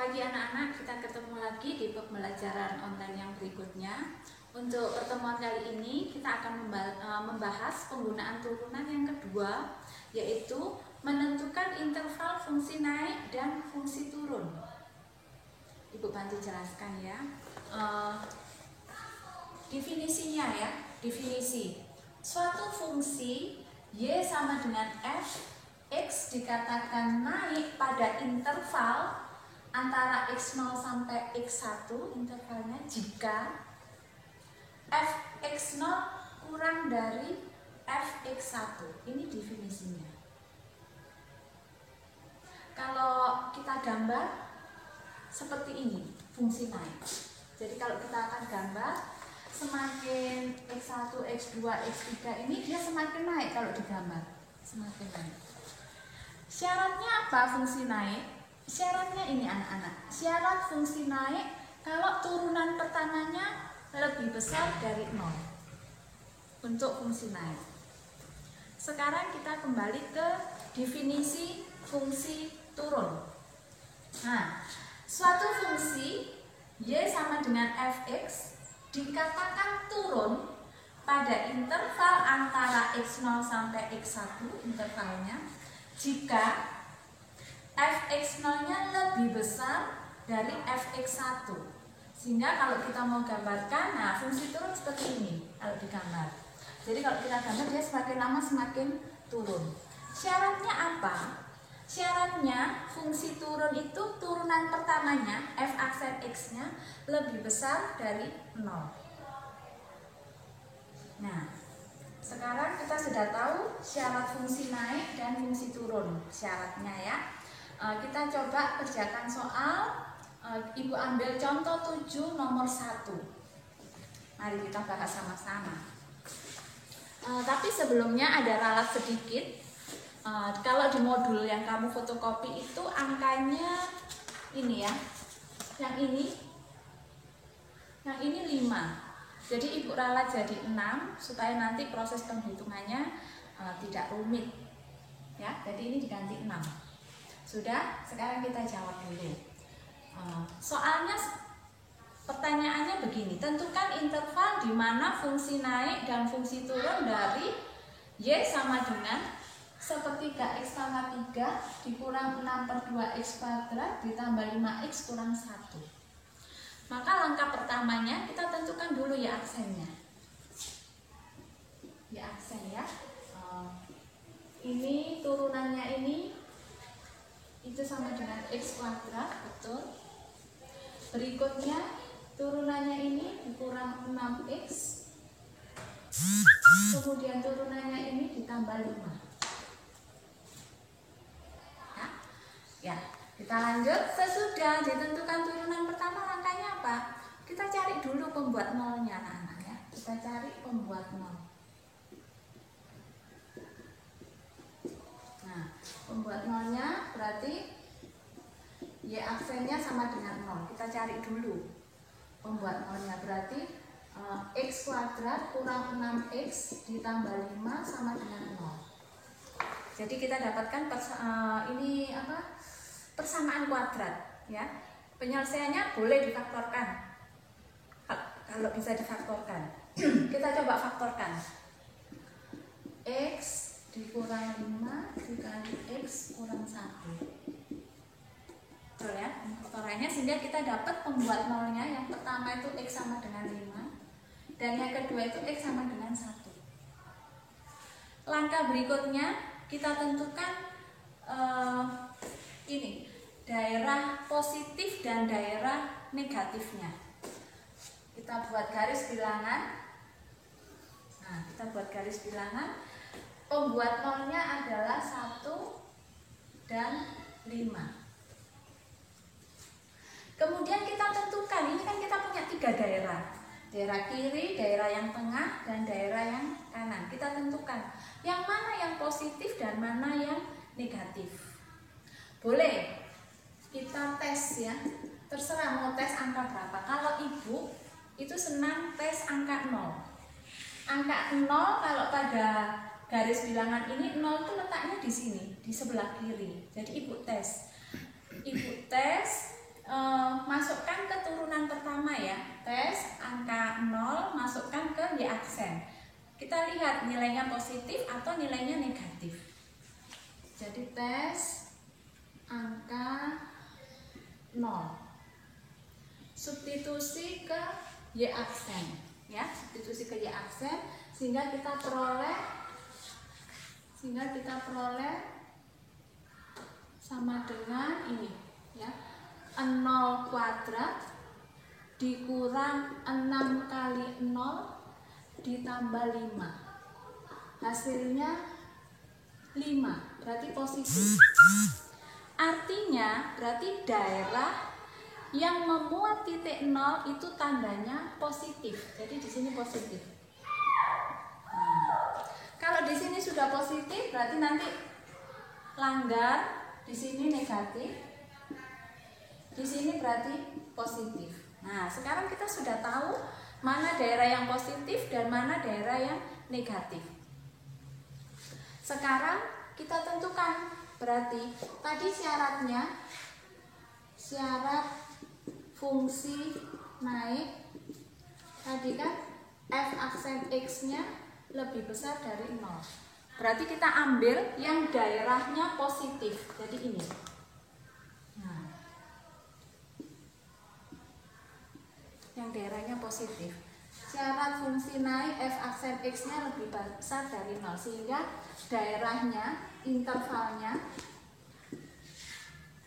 pagi anak-anak, kita ketemu lagi di pembelajaran online yang berikutnya. Untuk pertemuan kali ini kita akan membahas penggunaan turunan yang kedua, yaitu menentukan interval fungsi naik dan fungsi turun. Ibu bantu jelaskan ya. Definisinya ya, definisi. Suatu fungsi Y sama dengan F, X dikatakan naik pada interval antara X0 sampai X1 intervalnya jika Fx0 kurang dari Fx1. Ini definisinya. Kalau kita gambar seperti ini fungsi naik. Jadi kalau kita akan gambar, semakin X1, X2, X3 ini dia semakin naik kalau digambar. Semakin naik. Syaratnya apa fungsi naik? Syaratnya ini anak-anak. Syarat fungsi naik kalau turunan pertamanya lebih besar dari 0 untuk fungsi naik. Sekarang kita kembali ke definisi fungsi turun. Nah, suatu fungsi Y sama dengan Fx dikatakan turun pada interval antara X0 sampai X1 intervalnya jika Fx0-nya lebih besar dari Fx1. Sehingga kalau kita mau gambarkan, nah fungsi turun seperti ini kalau digambar. Jadi kalau kita gambar dia semakin lama semakin turun. Syaratnya apa? Syaratnya fungsi turun itu turunan pertamanya f aksen x-nya lebih besar dari 0. Nah, sekarang kita sudah tahu syarat fungsi naik dan fungsi turun syaratnya ya. Kita coba kerjakan soal. Ibu ambil contoh 7 nomor 1. Mari kita bahas sama-sama. Tapi sebelumnya ada ralat sedikit. Kalau di modul yang kamu fotokopi itu angkanya ini ya. Yang ini 5. Jadi ibu ralat jadi 6 supaya nanti proses penghitungannya tidak rumit. Ya, jadi ini diganti 6. Sudah, sekarang kita jawab dulu. Soalnya pertanyaannya begini, tentukan interval di mana fungsi naik dan fungsi turun dari Y sama dengan sepertiga X pangkat 3 dikurang 6/2 X kuadrat ditambah 5X kurang 1. Maka langkah pertamanya kita tentukan dulu ya aksennya. Ya aksen ya. Ini turunannya ini itu sama dengan X kuadrat, betul. Berikutnya turunannya ini dikurang 6X. Kemudian turunannya ini ditambah 5. Ya, kita lanjut. Sesudah ditentukan turunan pertama, langkahnya apa? Kita cari dulu pembuat nolnya anak-anak ya. Kita cari pembuat nol. Nah, pembuat nolnya berarti Y aksennya sama dengan 0. Kita cari dulu pembuat nolnya, berarti X kuadrat kurang 6X ditambah 5 sama dengan 0. Jadi kita dapatkan persamaan kuadrat ya. Penyelesaiannya boleh difaktorkan. Kalau bisa difaktorkan. Kita coba faktorkan. X dikurang 5 dikali X kurang 1. Betul ya, faktorannya, sehingga kita dapat pembuat nolnya. Yang pertama itu X sama dengan 5 dan yang kedua itu X sama dengan 1. Langkah berikutnya kita tentukan ini daerah positif dan daerah negatifnya. Kita buat garis bilangan. Nah, kita buat garis bilangan. Pembuat nolnya adalah 1 dan 5. Kemudian kita tentukan, ini kan kita punya 3 daerah. Daerah kiri, daerah yang tengah, dan daerah yang kanan. Kita tentukan yang mana yang positif dan mana yang negatif. Boleh kita tes ya, terserah mau tes angka berapa. Kalau ibu itu senang tes angka 0. Angka 0 kalau pada garis bilangan ini 0 itu letaknya di sini, di sebelah kiri. Jadi ibu tes. biar nilainya positif atau nilainya negatif. Jadi tes angka 0. Substitusi ke Y aksen, ya, substitusi ke Y aksen sehingga kita peroleh sama dengan ini, ya. 0 kuadrat dikurang 6 kali 0 ditambah 5. Hasilnya 5, berarti positif. Artinya berarti daerah yang memuat titik 0 itu tandanya positif. Jadi di sini positif. Kalau di sini sudah positif, berarti nanti langgar, di sini negatif, di sini berarti positif. Nah, sekarang kita sudah tahu mana daerah yang positif dan mana daerah yang negatif. Sekarang kita tentukan, berarti tadi syaratnya, syarat fungsi naik tadi kan f aksen x-nya lebih besar dari 0. Berarti kita ambil yang daerahnya positif. Jadi ini. Nah, yang daerahnya positif. Syarat fungsi naik f aksen x-nya lebih besar dari 0 sehingga daerahnya,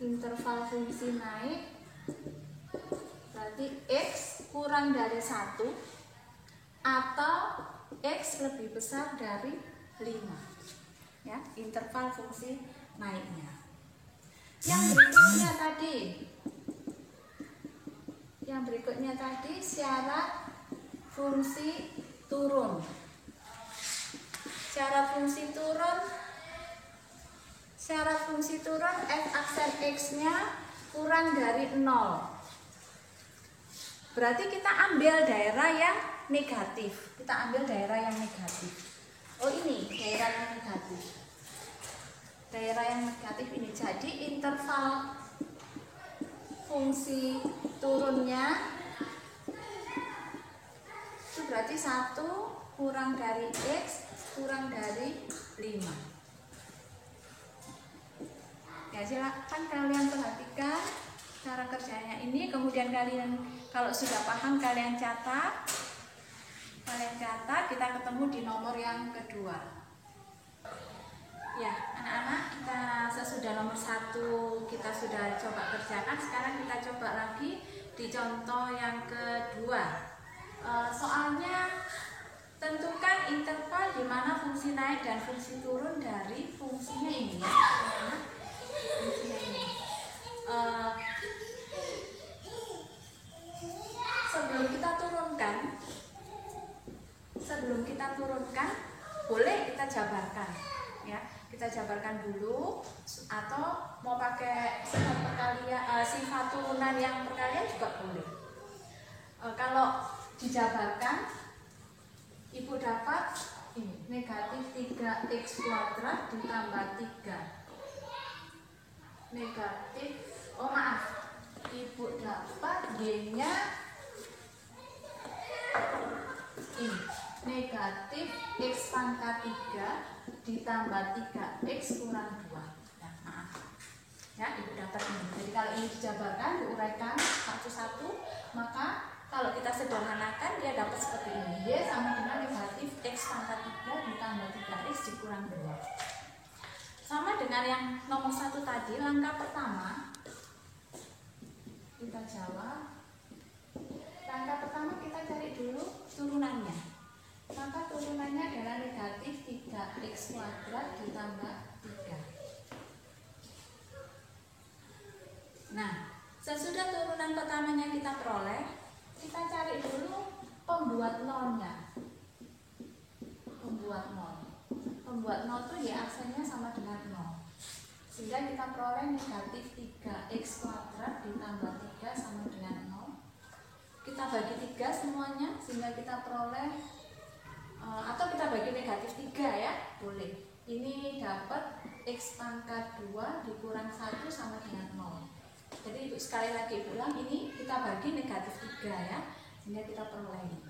interval fungsi naik berarti x kurang dari 1 atau x lebih besar dari 5, ya, interval fungsi naiknya. Yang berikutnya tadi syarat fungsi turun. Syarat fungsi turun f aksen x-nya kurang dari 0. Berarti kita ambil daerah yang negatif. Oh, ini daerah yang negatif. Daerah yang negatif ini. Jadi interval fungsi turunnya itu berarti 1 kurang dari x kurang dari 5. Ya, silakan kalian perhatikan cara kerjanya ini, kemudian kalian kalau sudah paham kalian catat, kita ketemu di nomor yang kedua. Ya, anak-anak, kita sesudah nomor 1 kita sudah coba kerjakan. Sekarang kita coba lagi di contoh yang kedua. Soalnya tentukan interval di mana fungsi naik dan fungsi turun dari fungsinya ini, ya. Fungsinya ini. Sebelum kita turunkan, boleh kita jabarkan, ya. Kita jabarkan dulu, atau mau pakai sifat turunan yang perkalian juga boleh. Kalau dijabarkan, ibu dapat ini negatif 3x kuadrat ditambah 3 negatif, ibu dapat y-nya ini negatif x pangkat 3 ditambah 3x kurang 2. Ya, maaf. Ya, ibu dapat ini. Jadi kalau ini dijabarkan, diuraikan satu-satu, maka kalau kita sederhanakan dia dapat seperti ini. Y sama dengan negatif x pangkat 3 ditambah 3x dikurang 2. Sama dengan yang nomor 1 tadi, langkah pertama kita jawab. Langkah pertama kita cari dulu turunannya. Maka turunannya adalah negatif 3x kuadrat ditambah 3. Nah, sesudah turunan pertamanya kita peroleh, kita cari dulu pembuat nolnya. Pembuat nol itu ya aksennya sama dengan 0. Sehingga kita peroleh negatif 3x kuadrat ditambah 3 sama dengan 0. Kita bagi 3 semuanya sehingga kita peroleh, atau kita bagi negatif 3, ya, boleh. Ini dapat x pangkat 2 dikurang 1 sama dengan 0. Jadi sekali lagi ulang, ini kita bagi negatif 3, ya, sehingga kita peroleh ini.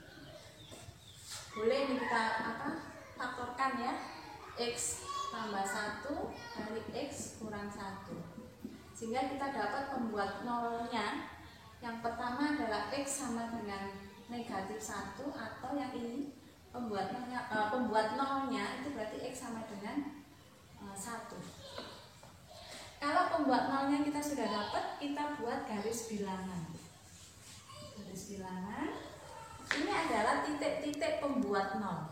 Boleh ini kita faktorkan ya. X tambah 1 kali X kurang 1. Sehingga kita dapat pembuat nolnya. Yang pertama adalah X sama dengan negatif 1, atau yang ini pembuat nolnya itu berarti X sama dengan 1. Kalau pembuat nolnya kita sudah dapat, kita buat garis bilangan. Garis bilangan ini adalah titik-titik pembuat nol.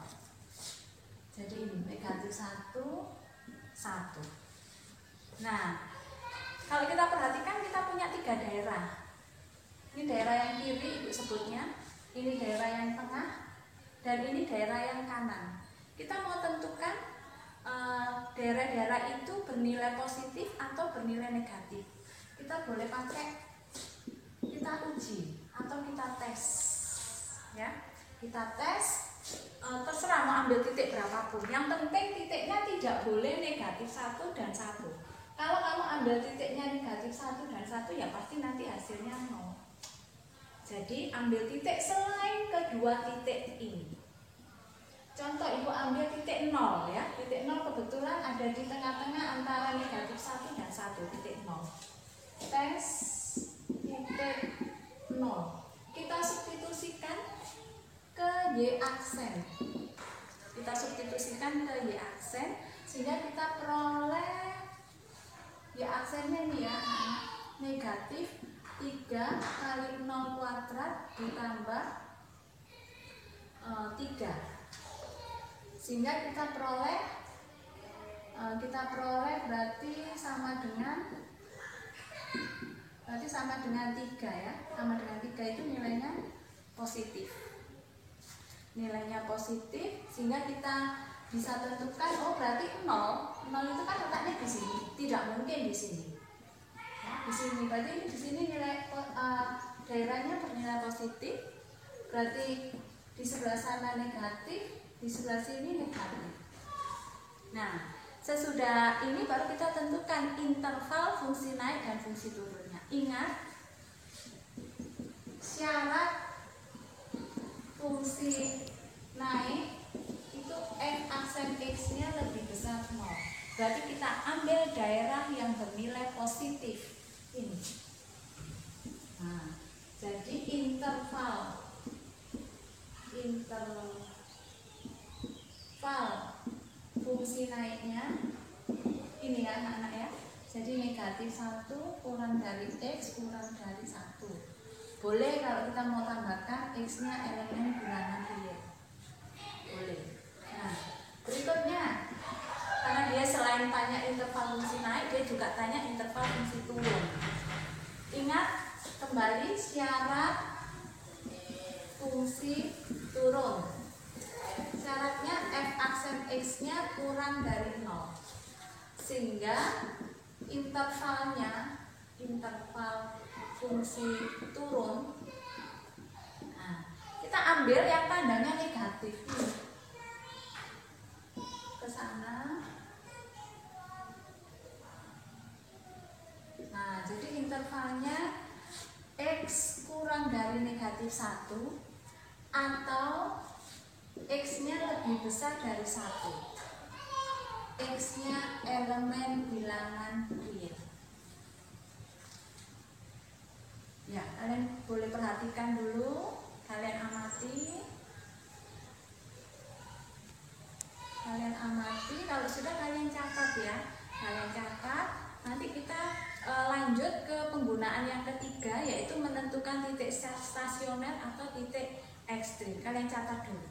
Jadi ini negatif 1, 1. Nah, kalau kita perhatikan kita punya 3 daerah. Ini daerah yang kiri ibu sebutnya, ini daerah yang tengah, dan ini daerah yang kanan. Kita mau tentukan daerah-daerah itu bernilai positif atau bernilai negatif. Kita boleh pakai, kita uji atau kita tes, ya. Kita tes. Terserah mau ambil titik berapapun. Yang penting titiknya tidak boleh negatif 1 dan 1. Kalau kamu ambil titiknya negatif 1 dan 1, ya pasti nanti hasilnya 0. Jadi ambil titik selain kedua titik ini. Contoh ibu ambil titik 0 ya. Titik 0 kebetulan ada di tengah-tengah antara negatif 1 dan 1. Titik 0. Tes titik 0. Kita substitusikan ke Y aksen. Kita substitusikan ke Y aksen sehingga kita peroleh Y aksennya ini ya, negatif 3 kali 0 kuadrat ditambah 3. Sehingga kita peroleh berarti sama dengan 3 ya. Sama dengan 3 itu nilainya positif. Nilainya positif sehingga kita bisa tentukan, oh berarti 0 itu kan letaknya di sini, tidak mungkin di sini. Ya, di sini berarti di sini nilai daerahnya bernilai positif, berarti di sebelah sana negatif, di sebelah sini negatif. Nah, sesudah ini baru kita tentukan interval fungsi naik dan fungsi turunnya. Ingat, syarat fungsi naik itu f aksen x-nya lebih besar 0. Berarti kita ambil daerah yang bernilai positif ini. Nah, jadi interval fungsi naiknya ini ya anak-anak ya. Jadi negatif 1 kurang dari x kurang dari 1. Boleh kalau kita mau tambahkan X-nya elemen bilangan real. Boleh. Nah, berikutnya, karena dia selain tanya interval fungsi naik, dia juga tanya interval fungsi turun. Ingat kembali syarat fungsi turun. Syaratnya f aksen X-nya kurang dari 0. Sehingga interval fungsi turun, nah, kita ambil yang tandanya negatif ke sana. Nah, jadi intervalnya X kurang dari negatif 1 atau X-nya lebih besar dari 1. X-nya elemen bilangan real. Ya, kalian boleh perhatikan dulu, kalian amati. Kalau sudah kalian catat ya. Kalian catat, nanti kita lanjut ke penggunaan yang ketiga, yaitu menentukan titik stasioner atau titik ekstrim. Kalian catat dulu.